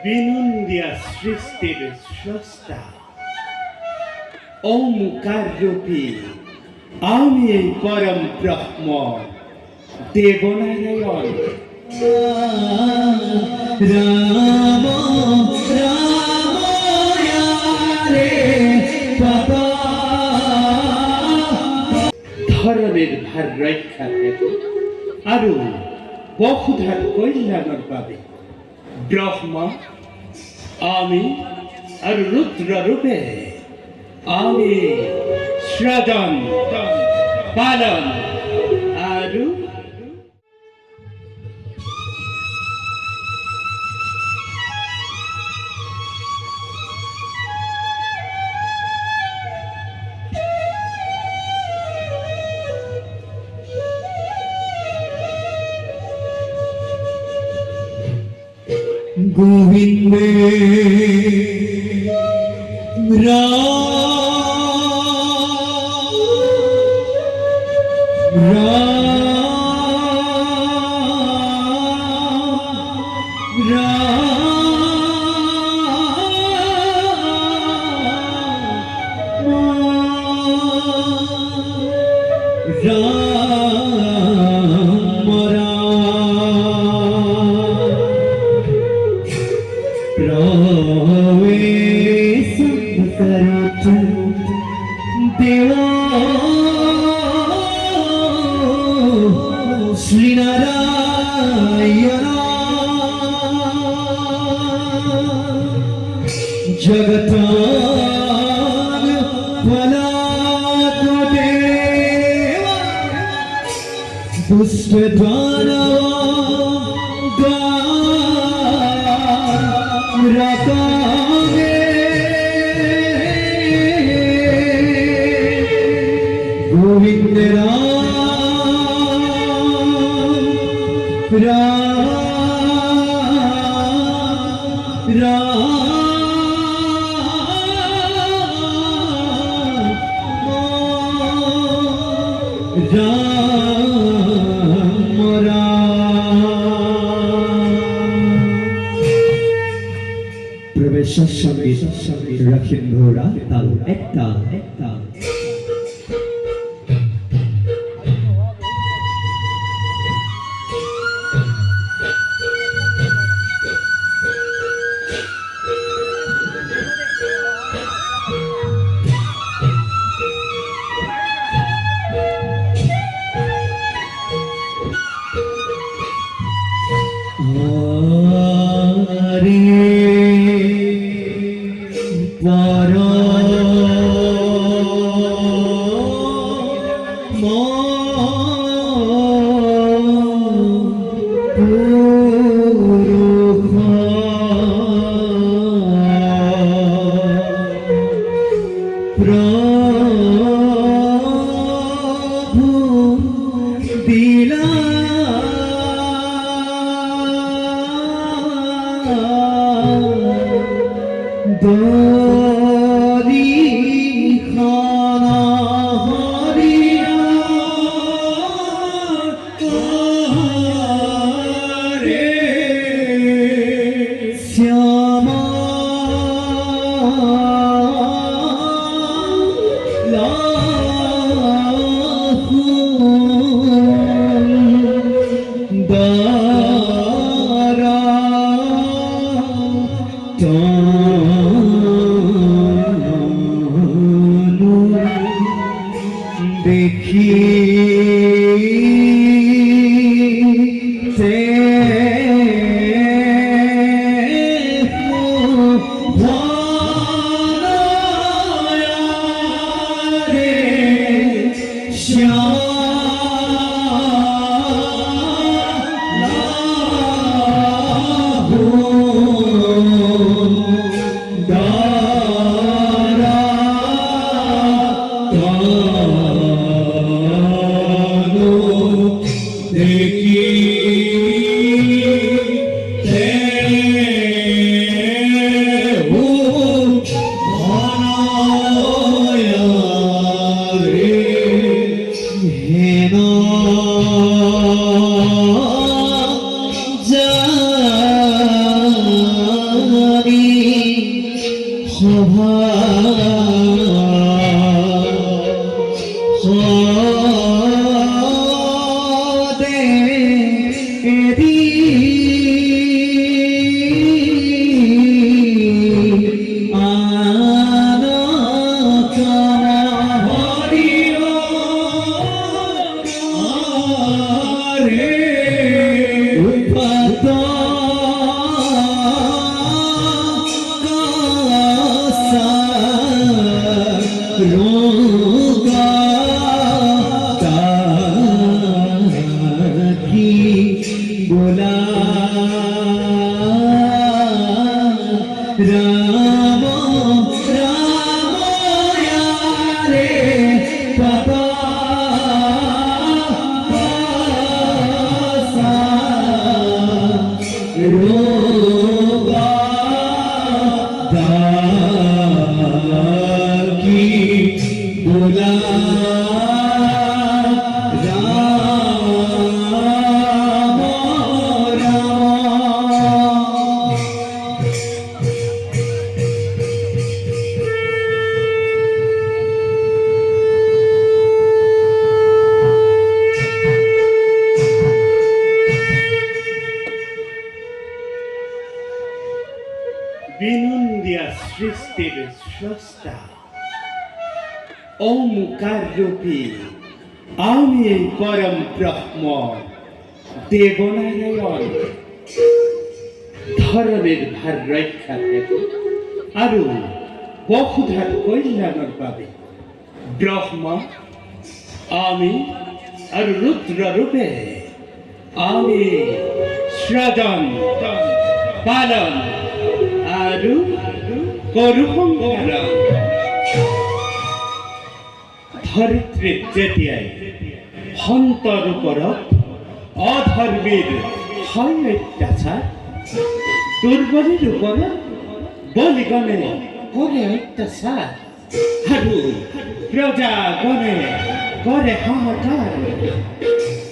বিনন্দিয়া সৃষ্টির স্রষ্টা ওমকার রূপী আমি এই পরম ব্রহ্ম দেবনারায়ণ। রাম রাম রে বাবা ধরনের ভার রক্ষা হেতু আরো বহুধার কল্যাণর পাবে ব্রহ্মা আমি আর রুদ্র রূপে আমি সৃজন পালন আরু গোবিন্দে শ্রীনারায়ণ জগতাং ফলাদেব দুষ্ট দানব রাতাগে গোবিন্দ প্রবেশের সঙ্গে রাখেন ঘোড়া তাল একটা একটা সভা দে এদি রাম রাম রে বাবা রোগা কি बोला राम राम বিনন্দিয়া সৃষ্টির স্রষ্টা ওমকার রূপী আমি এই পরম ব্রহ্ম দেবনারায়ণ ধরনের ভার রক্ষা থেকে আরো বহুধার কল্যাণের পাবে ব্রহ্মা আমি আর রুদ্র রূপে আমি সৃজন পালন আরু করুপঙ্করণ ধরিত্রীর যেতিয়াই হন্তর উপরত অধর্মীর হয় অত্যাচার দুর্বলীর উপরত বলিগণে করে অত্যাচার আরু প্রজাগণে করে হাহাকার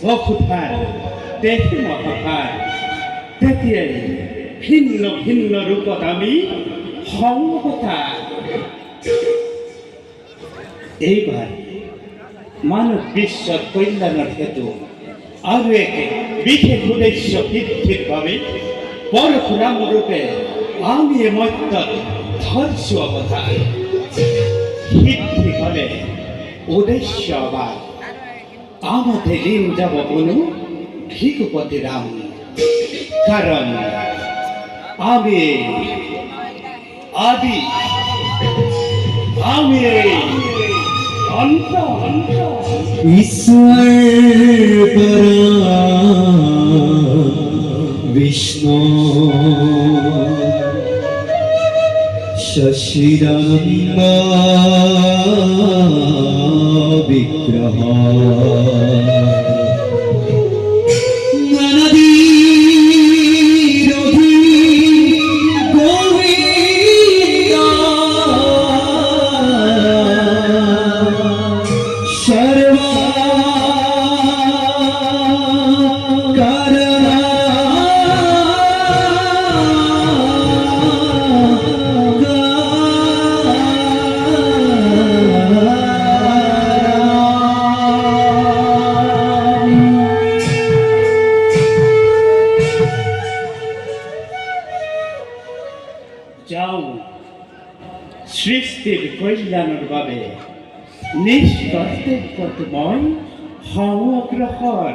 বহুধার দেখি মহাকার তেতিয়াই ভিন্ন ভিন্ন রূপত আমি সংহতার এইবার মানব বিশ্ব কল্যাণের হেতু আরো এক বিশেষ উদ্দেশ্য ভিত্তিক ভাবে পরশুরাম রূপে আমি মত্ত ধর্ষ অবতার সিদ্ধি হলে উদ্দেশ্য আবার আমাদের ঋণ যাব বনু ভিকুপতি রাম কারণ আমি আদি আমি অন্ত ईश्वर परा विष्णु शशिरंग विग्रह যাও সৃষ্টির কল্যাণের ভাবে নিষ্কর্তব্যময় হও অগ্রসর